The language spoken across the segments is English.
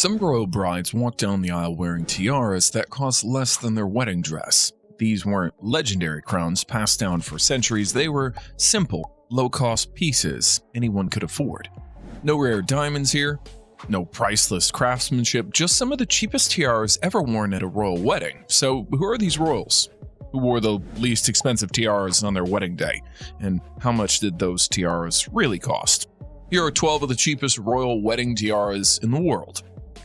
Some royal brides walk down the aisle wearing tiaras that cost less than their wedding dress. These weren't legendary crowns passed down for centuries, they were simple, low-cost pieces anyone could afford. No rare diamonds here, no priceless craftsmanship, just some of the cheapest tiaras ever worn at a royal wedding. So who are these royals? Who wore the least expensive tiaras on their wedding day? And how much did those tiaras really cost? Here are 12 of the cheapest royal wedding tiaras in the world,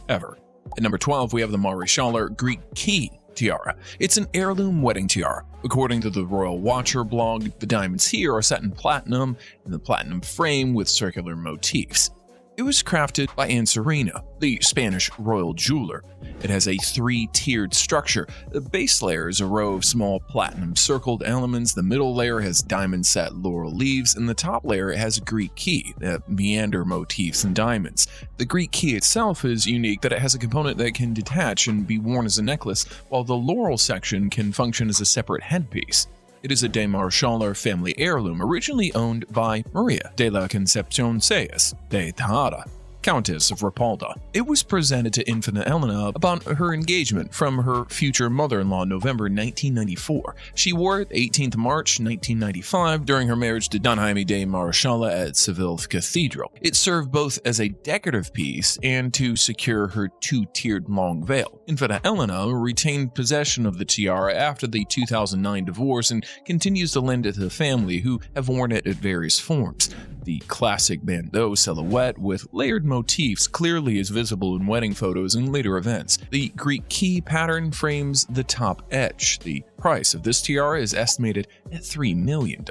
ever. At number 12, we have the Scholler Greek key tiara. It's an heirloom wedding tiara. According to the Royal Watcher blog, the diamonds here are set in platinum in the platinum frame with circular motifs. It was crafted by Anne Serena, the Spanish royal jeweler. It has a three-tiered structure. The base layer is a row of small platinum-circled elements, the middle layer has diamond-set laurel leaves, and the top layer has a Greek key, that meander motifs and diamonds. The Greek key itself is unique that it has a component that can detach and be worn as a necklace, while the laurel section can function as a separate headpiece. It is a de Scholler family heirloom originally owned by Maria de la Concepción Sayas de Tejada, Countess of Rapalda. It was presented to Infanta Elena upon her engagement from her future mother-in-law in November 1994. She wore it 18th March 1995 during her marriage to Don Jaime de Marischala at Seville Cathedral. It served both as a decorative piece and to secure her two-tiered long veil. Infanta Elena retained possession of the tiara after the 2009 divorce and continues to lend it to the family, who have worn it at various forms. The classic Bandeau silhouette with layered motifs clearly is visible in wedding photos and later events. The Greek key pattern frames the top edge. The price of this tiara is estimated at $3 million.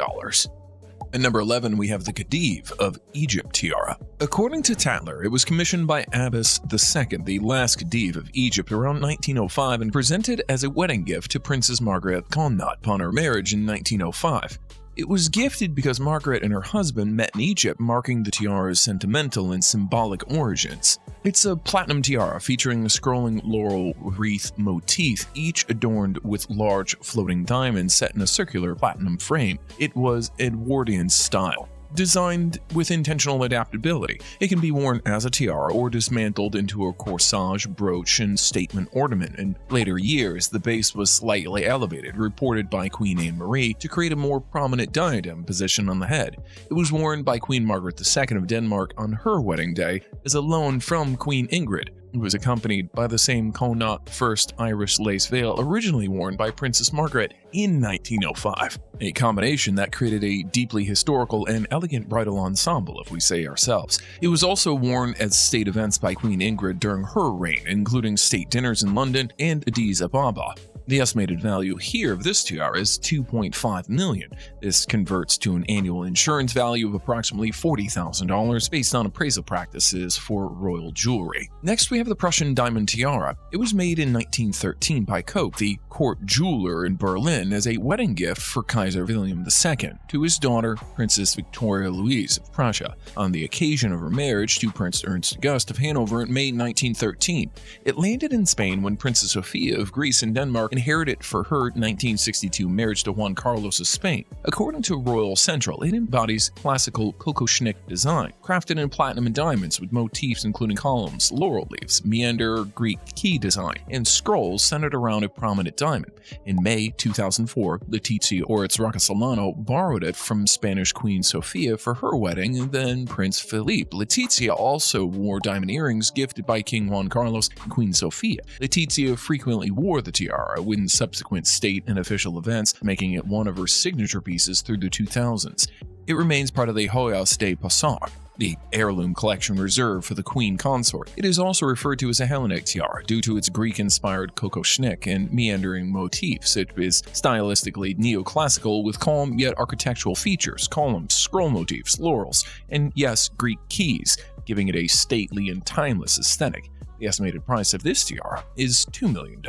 At number 11, we have the Kadiv of Egypt tiara. According to Tatler, it was commissioned by Abbas II, the last Kadiv of Egypt, around 1905 and presented as a wedding gift to Princess Margaret Connaught upon her marriage in 1905. It was gifted because Margaret and her husband met in Egypt, marking the tiara's sentimental and symbolic origins. It's a platinum tiara featuring a scrolling laurel wreath motif, each adorned with large floating diamonds set in a circular platinum frame. It was Edwardian style, designed with intentional adaptability. It can be worn as a tiara or dismantled into a corsage, brooch, and statement ornament. In later years, the base was slightly elevated, reported by Queen Anne-Marie, to create a more prominent diadem position on the head. It was worn by Queen Margaret II of Denmark on her wedding day as a loan from Queen Ingrid. It was accompanied by the same Connaught first Irish lace veil originally worn by Princess Margaret in 1905, a combination that created a deeply historical and elegant bridal ensemble, if we say ourselves. It was also worn at state events by Queen Ingrid during her reign, including state dinners in London and Addis Ababa. The estimated value here of this tiara is $2.5 million. This converts to an annual insurance value of approximately $40,000 based on appraisal practices for royal jewelry. Next, we have the Prussian diamond tiara. It was made in 1913 by Koch, the court jeweler in Berlin, as a wedding gift for Kaiser William II to his daughter, Princess Victoria Louise of Prussia, on the occasion of her marriage to Prince Ernst August of Hanover in May 1913. It landed in Spain when Princess Sofia of Greece and Denmark inherited it for her 1962 marriage to Juan Carlos of Spain. According to Royal Central, it embodies classical kokoschnik design, crafted in platinum and diamonds with motifs including columns, laurel leaves, meander Greek key design, and scrolls centered around a prominent diamond. In May 2004, Letizia Ortiz Roccasolano borrowed it from Spanish Queen Sofia for her wedding, and then Prince Felipe. Letizia also wore diamond earrings gifted by King Juan Carlos and Queen Sofia. Letizia frequently wore the tiara in subsequent state and official events, making it one of her signature pieces through the 2000s. It remains part of the Joyas de Passage, the heirloom collection reserved for the Queen Consort. It is also referred to as a Hellenic tiara due to its Greek-inspired kokoschnik and meandering motifs. It is stylistically neoclassical with calm yet architectural features, columns, scroll motifs, laurels, and yes, Greek keys, giving it a stately and timeless aesthetic. The estimated price of this tiara is $2 million.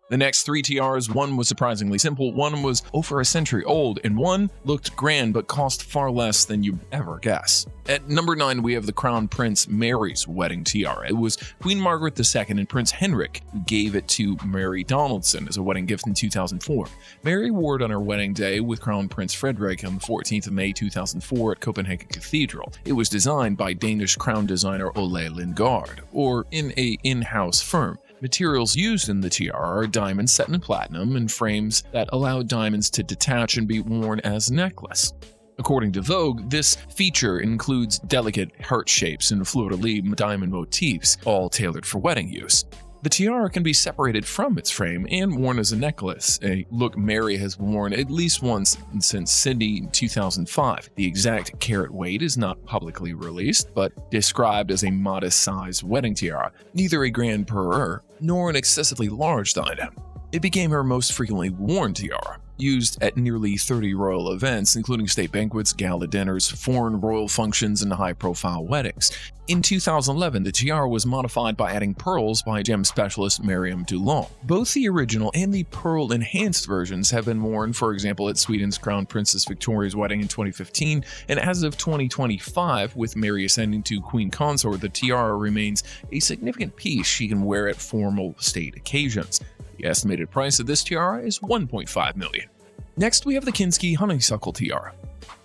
The next 3 tiaras, one was surprisingly simple, one was over a century old, and one looked grand but cost far less than you'd ever guess. At number 9, we have the Crown Prince Mary's wedding tiara. It was Queen Margaret II and Prince Henrik who gave it to Mary Donaldson as a wedding gift in 2004. Mary wore it on her wedding day with Crown Prince Frederick on the 14th of May 2004 at Copenhagen Cathedral. It was designed by Danish crown designer Ole Lindgaard, or in an in-house firm. Materials used in the tiara are diamonds set in platinum and frames that allow diamonds to detach and be worn as a necklace. According to Vogue, this feature includes delicate heart shapes and fleur-de-lis diamond motifs, all tailored for wedding use. The tiara can be separated from its frame and worn as a necklace, a look Mary has worn at least once since Sydney in 2005. The exact carat weight is not publicly released, but described as a modest-sized wedding tiara, neither a grand parure nor an excessively large diadem. It became her most frequently worn tiara, used at nearly 30 royal events, including state banquets, gala dinners, foreign royal functions, and high-profile weddings. In 2011, the tiara was modified by adding pearls by gem specialist Miriam Dulon. Both the original and the pearl-enhanced versions have been worn, for example, at Sweden's Crown Princess Victoria's wedding in 2015, and as of 2025, with Mary ascending to Queen Consort, the tiara remains a significant piece she can wear at formal state occasions. The estimated price of this tiara is $1.5 million. Next, we have the Kinsky Honeysuckle tiara.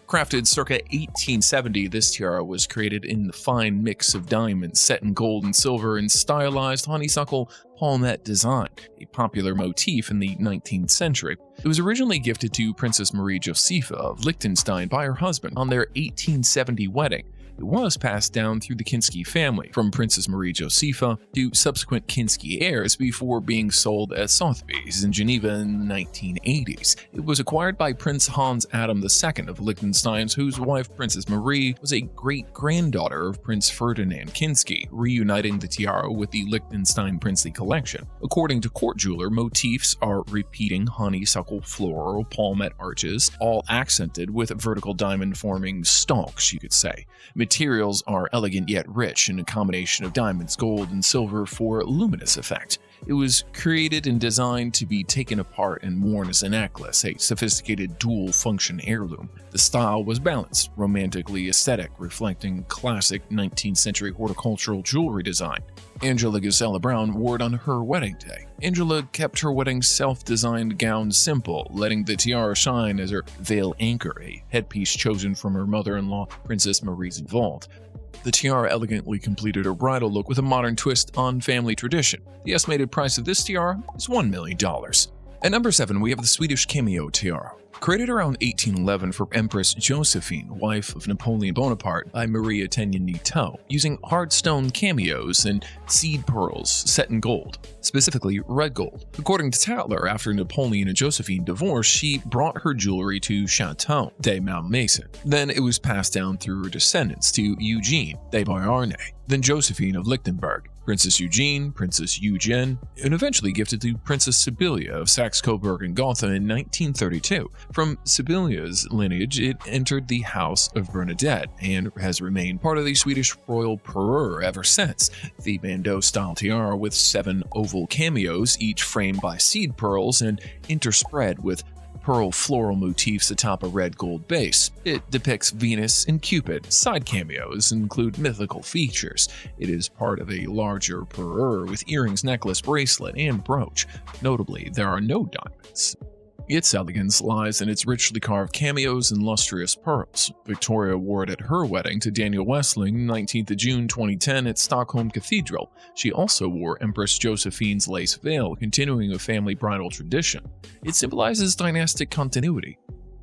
Crafted circa 1870, this tiara was created in the fine mix of diamonds set in gold and silver and stylized honeysuckle palmet design, a popular motif in the 19th century. It was originally gifted to Princess Marie Josepha of Liechtenstein by her husband on their 1870 wedding. It was passed down through the Kinsky family, from Princess Marie Josepha to subsequent Kinsky heirs before being sold at Sotheby's in Geneva in the 1980s. It was acquired by Prince Hans Adam II of Liechtenstein, whose wife Princess Marie was a great-granddaughter of Prince Ferdinand Kinsky, reuniting the tiara with the Liechtenstein princely collection. According to court jeweler, motifs are repeating honeysuckle floral palmet arches, all accented with vertical diamond-forming stalks, you could say. Materials are elegant yet rich in a combination of diamonds, gold, and silver for luminous effect. It was created and designed to be taken apart and worn as a necklace, a sophisticated dual-function heirloom. The style was balanced, romantically aesthetic, reflecting classic 19th century horticultural jewelry design. Angela Gisela Brown wore it on her wedding day. Angela kept her wedding self-designed gown simple, letting the tiara shine as her veil anchor, a headpiece chosen from her mother-in-law, Princess Marie Zvold. The tiara elegantly completed her bridal look with a modern twist on family tradition. The estimated price of this tiara is $1 million. At number 7, we have the Swedish Cameo tiara. Created around 1811 for Empress Josephine, wife of Napoleon Bonaparte, by Maria Tenier-Neateau, using hard stone cameos and seed pearls set in gold, specifically red gold. According to Tatler, after Napoleon and Josephine divorced, she brought her jewelry to Chateau de Malmaison. Then it was passed down through her descendants to Eugene de Beauharnais, then Josephine of Lichtenberg, Princess Eugene, Princess Eugène, and eventually gifted to Princess Sibylla of Saxe-Coburg and Gotha in 1932. From Sibylla's lineage, it entered the House of Bernadette and has remained part of the Swedish royal parure ever since. The Bandeau style tiara with 7 oval cameos, each framed by seed pearls and interspread with pearl floral motifs atop a red gold base. It depicts Venus and Cupid. Side cameos include mythical features. It is part of a larger parure with earrings, necklace, bracelet, and brooch. Notably, there are no diamonds. Its elegance lies in its richly carved cameos and lustrous pearls. Victoria wore it at her wedding to Daniel Westling, 19th of June 2010 at Stockholm Cathedral. She also wore Empress Josephine's lace veil, continuing a family bridal tradition. It symbolizes dynastic continuity.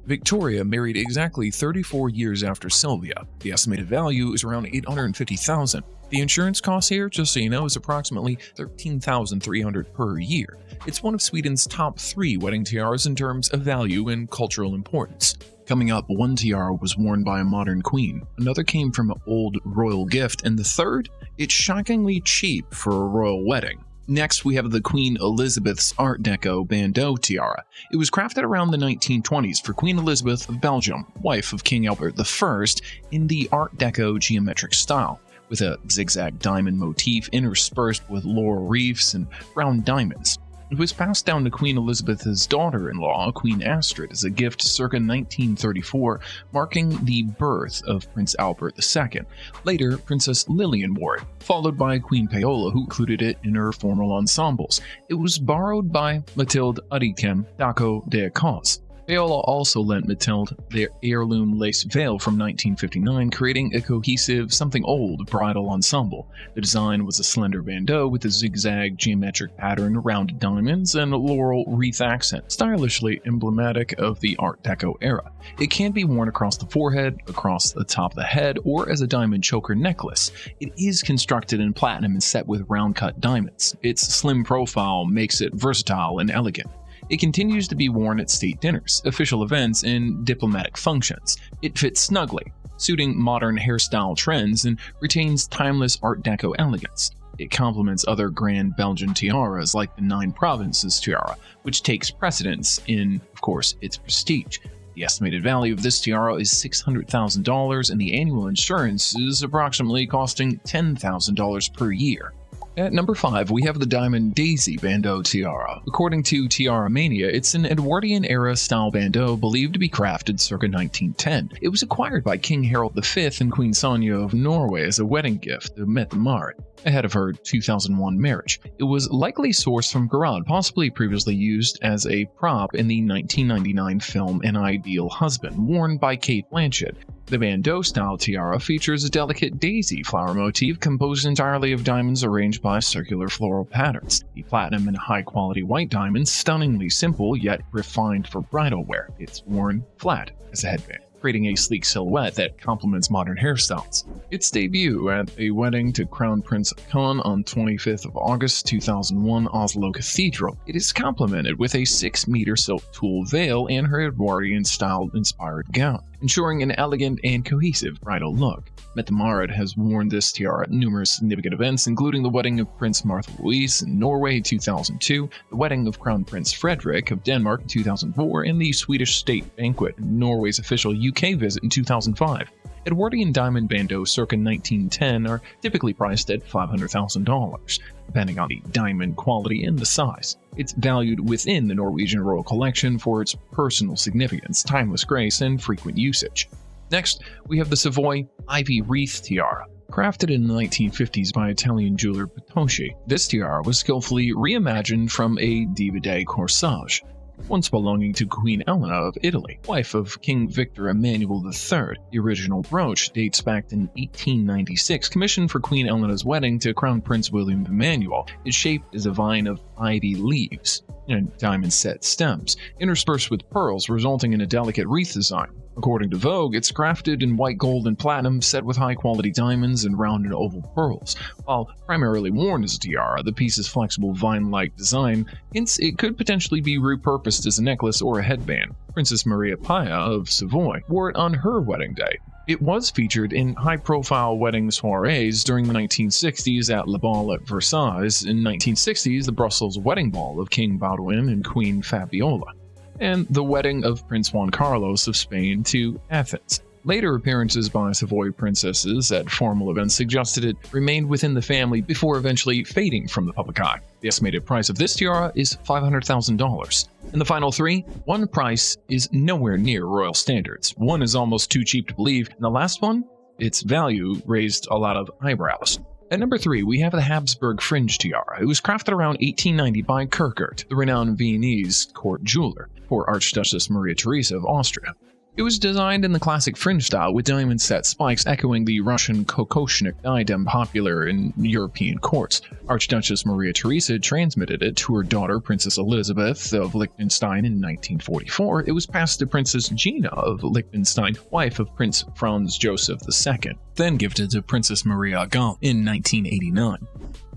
Victoria married exactly 34 years after Sylvia. The estimated value is around $850,000. The insurance cost here, just so you know, is approximately $13,300 per year. It's one of Sweden's top 3 wedding tiaras in terms of value and cultural importance. Coming up, one tiara was worn by a modern queen, another came from an old royal gift, and the third, it's shockingly cheap for a royal wedding. Next, we have the Queen Elizabeth's Art Deco Bandeau tiara. It was crafted around the 1920s for Queen Elizabeth of Belgium, wife of King Albert I, in the Art Deco geometric style, with a zigzag diamond motif interspersed with laurel wreaths and round diamonds. It was passed down to Queen Elizabeth's daughter-in-law, Queen Astrid, as a gift circa 1934, marking the birth of Prince Albert II. Later, Princess Lillian wore it, followed by Queen Paola, who included it in her formal ensembles. It was borrowed by Mathilde Udikem, Deco de Cause. Paola also lent Mathilde their heirloom lace veil from 1959, creating a cohesive, something old bridal ensemble. The design was a slender bandeau with a zigzag geometric pattern, rounded diamonds, and a laurel wreath accent, stylishly emblematic of the Art Deco era. It can be worn across the forehead, across the top of the head, or as a diamond choker necklace. It is constructed in platinum and set with round-cut diamonds. Its slim profile makes it versatile and elegant. It continues to be worn at state dinners, official events, and diplomatic functions. It fits snugly, suiting modern hairstyle trends, and retains timeless Art Deco elegance. It complements other grand Belgian tiaras like the Nine Provinces tiara, which takes precedence in, of course, its prestige. The estimated value of this tiara is $600,000, and the annual insurance is approximately costing $10,000 per year. At number 5, we have the Diamond Daisy Bandeau Tiara. According to Tiara Mania, it's an Edwardian-era style bandeau believed to be crafted circa 1910. It was acquired by King Harold V and Queen Sonja of Norway as a wedding gift to Mette Marit, ahead of her 2001 marriage. It was likely sourced from Garad, possibly previously used as a prop in the 1999 film An Ideal Husband, worn by Cate Blanchett. The Bandeau-style tiara features a delicate daisy flower motif composed entirely of diamonds arranged by circular floral patterns. The platinum and high-quality white diamonds, stunningly simple yet refined for bridal wear. It's worn flat as a headband, creating a sleek silhouette that complements modern hairstyles. Its debut at a wedding to Crown Prince Khan on 25th of August 2001 Oslo Cathedral. It is complemented with a 6-meter silk tulle veil and her Edwardian-style inspired gown, ensuring an elegant and cohesive bridal look. Mette Marit has worn this tiara at numerous significant events, including the wedding of Prince Martha Louise in Norway in 2002, the wedding of Crown Prince Frederick of Denmark in 2004, and the Swedish state banquet, Norway's official UK visit in 2005. Edwardian diamond bandeaux circa 1910 are typically priced at $500,000, depending on the diamond quality and the size. It's valued within the Norwegian royal collection for its personal significance, timeless grace, and frequent usage. Next, we have the Savoy Ivy Wreath Tiara. Crafted in the 1950s by Italian jeweler Potocchi, this tiara was skillfully reimagined from a diva corsage, once belonging to Queen Eleanor of Italy, wife of King Victor Emmanuel III. The original brooch dates back in 1896, commissioned for Queen Eleanor's wedding to Crown Prince William Emmanuel. Its shape is a vine of ivy leaves and diamond-set stems, interspersed with pearls, resulting in a delicate wreath design. According to Vogue, it's crafted in white gold and platinum, set with high-quality diamonds and rounded oval pearls. While primarily worn as a tiara, the piece's flexible vine-like design hints it could potentially be repurposed as a necklace or a headband. Princess Maria Pia of Savoy wore it on her wedding day. It was featured in high-profile wedding soirees during the 1960s at Le Bal at Versailles, in 1960s the Brussels wedding ball of King Baudouin and Queen Fabiola, and the wedding of Prince Juan Carlos of Spain to Athens. Later appearances by Savoy princesses at formal events suggested it remained within the family before eventually fading from the public eye. The estimated price of this tiara is $500,000. And the final 3, one price is nowhere near royal standards. One is almost too cheap to believe, and the last one, its value raised a lot of eyebrows. At number 3, we have the Habsburg Fringe tiara. It was crafted around 1890 by Kirkert, the renowned Viennese court jeweler, for Archduchess Maria Theresa of Austria. It was designed in the classic fringe style with diamond-set spikes echoing the Russian kokoshnik diadem popular in European courts. Archduchess Maria Theresa transmitted it to her daughter Princess Elizabeth of Liechtenstein in 1944. It was passed to Princess Gina of Liechtenstein, wife of Prince Franz Joseph II, then gifted to Princess Maria Gall in 1989.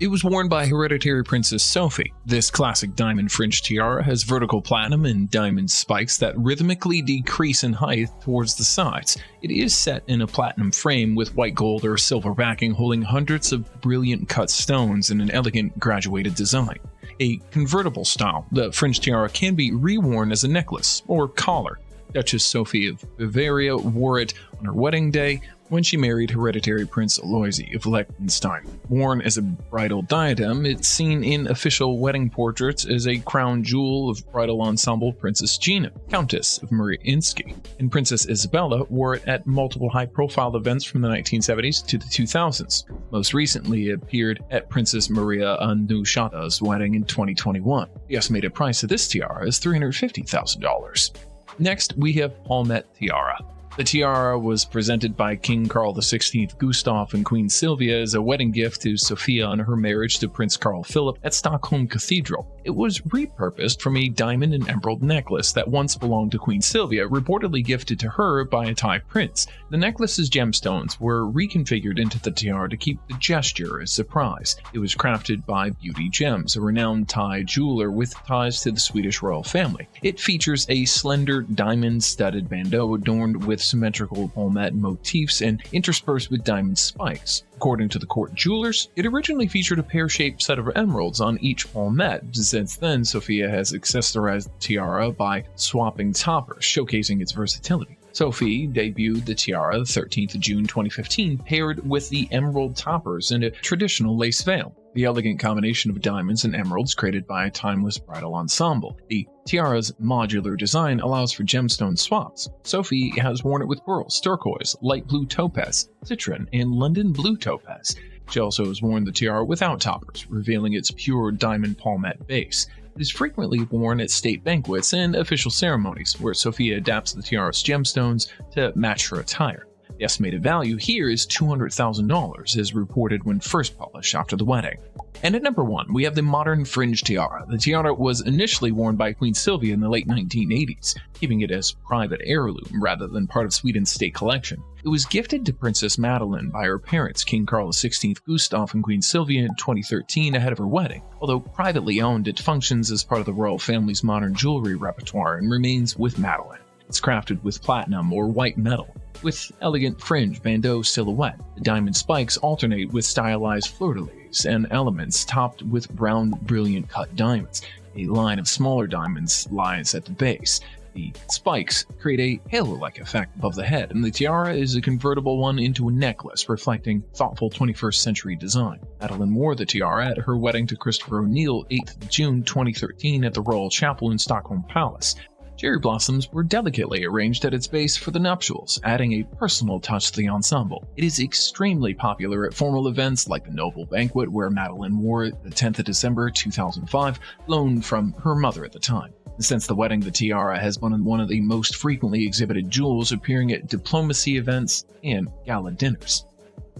It was worn by hereditary Princess Sophie. This classic diamond fringe tiara has vertical platinum and diamond spikes that rhythmically decrease in height towards the sides. It is set in a platinum frame with white gold or silver backing, holding hundreds of brilliant cut stones in an elegant graduated design. A convertible style, the fringe tiara can be reworn as a necklace or collar. Duchess Sophie of Bavaria wore it on her wedding day, when she married hereditary Prince Aloysius of Liechtenstein. Worn as a bridal diadem, it's seen in official wedding portraits as a crown jewel of bridal ensemble Princess Gina, Countess of Kinsky, and Princess Isabella wore it at multiple high-profile events from the 1970s to the 2000s. Most recently, it appeared at Princess Maria Annushata's wedding in 2021. The estimated price of this tiara is $350,000. Next, we have Palmet Tiara. The tiara was presented by King Carl XVI Gustaf and Queen Sylvia as a wedding gift to Sophia on her marriage to Prince Carl Philip at Stockholm Cathedral. It was repurposed from a diamond and emerald necklace that once belonged to Queen Sylvia, reportedly gifted to her by a Thai prince. The necklace's gemstones were reconfigured into the tiara to keep the gesture a surprise. It was crafted by Beauty Gems, a renowned Thai jeweler with ties to the Swedish royal family. It features a slender diamond-studded bandeau adorned with symmetrical palmet motifs and interspersed with diamond spikes. According to the court jewelers, it originally featured a pear-shaped set of emeralds on each palmet. Since then, Sophia has accessorized the tiara by swapping toppers, showcasing its versatility. Sophie debuted the tiara the 13th of June 2015, paired with the emerald toppers and a traditional lace veil. The elegant combination of diamonds and emeralds created by a timeless bridal ensemble. The tiara's modular design allows for gemstone swaps. Sophie has worn it with pearls, turquoise, light blue topaz, citron, and London blue topaz. She also has worn the tiara without toppers, revealing its pure diamond palmet base. It is frequently worn at state banquets and official ceremonies, where Sophia adapts the tiara's gemstones to match her attire. The estimated value here is $200,000, as reported when first published after the wedding. And at number 1, we have the modern Fringe tiara. The tiara was initially worn by Queen Sylvia in the late 1980s, keeping it as private heirloom rather than part of Sweden's state collection. It was gifted to Princess Madeleine by her parents, King Carl XVI Gustaf and Queen Sylvia, in 2013 ahead of her wedding. Although privately owned, it functions as part of the royal family's modern jewelry repertoire and remains with Madeleine. It's crafted with platinum or white metal, with elegant fringe bandeau silhouette. The diamond spikes alternate with stylized fleur-de-lis and elements topped with brown brilliant cut diamonds. A line of smaller diamonds lies at the base. The spikes create a halo-like effect above the head, and the tiara is a convertible one into a necklace, reflecting thoughtful 21st century design. Madeleine wore the tiara at her wedding to Christopher O'Neill 8th June 2013 at the Royal Chapel in Stockholm Palace. Cherry blossoms were delicately arranged at its base for the nuptials, adding a personal touch to the ensemble. It is extremely popular at formal events like the Noble Banquet, where Madeleine wore it the 10th of December 2005, loaned from her mother at the time. Since the wedding, the tiara has been one of the most frequently exhibited jewels, appearing at diplomacy events and gala dinners.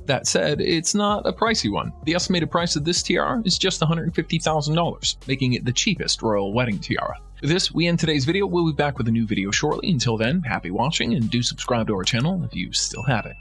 That said, it's not a pricey one. The estimated price of this tiara is just $150,000, making it the cheapest royal wedding tiara. With this, we end today's video. We'll be back with a new video shortly. Until then, happy watching and do subscribe to our channel if you still haven't.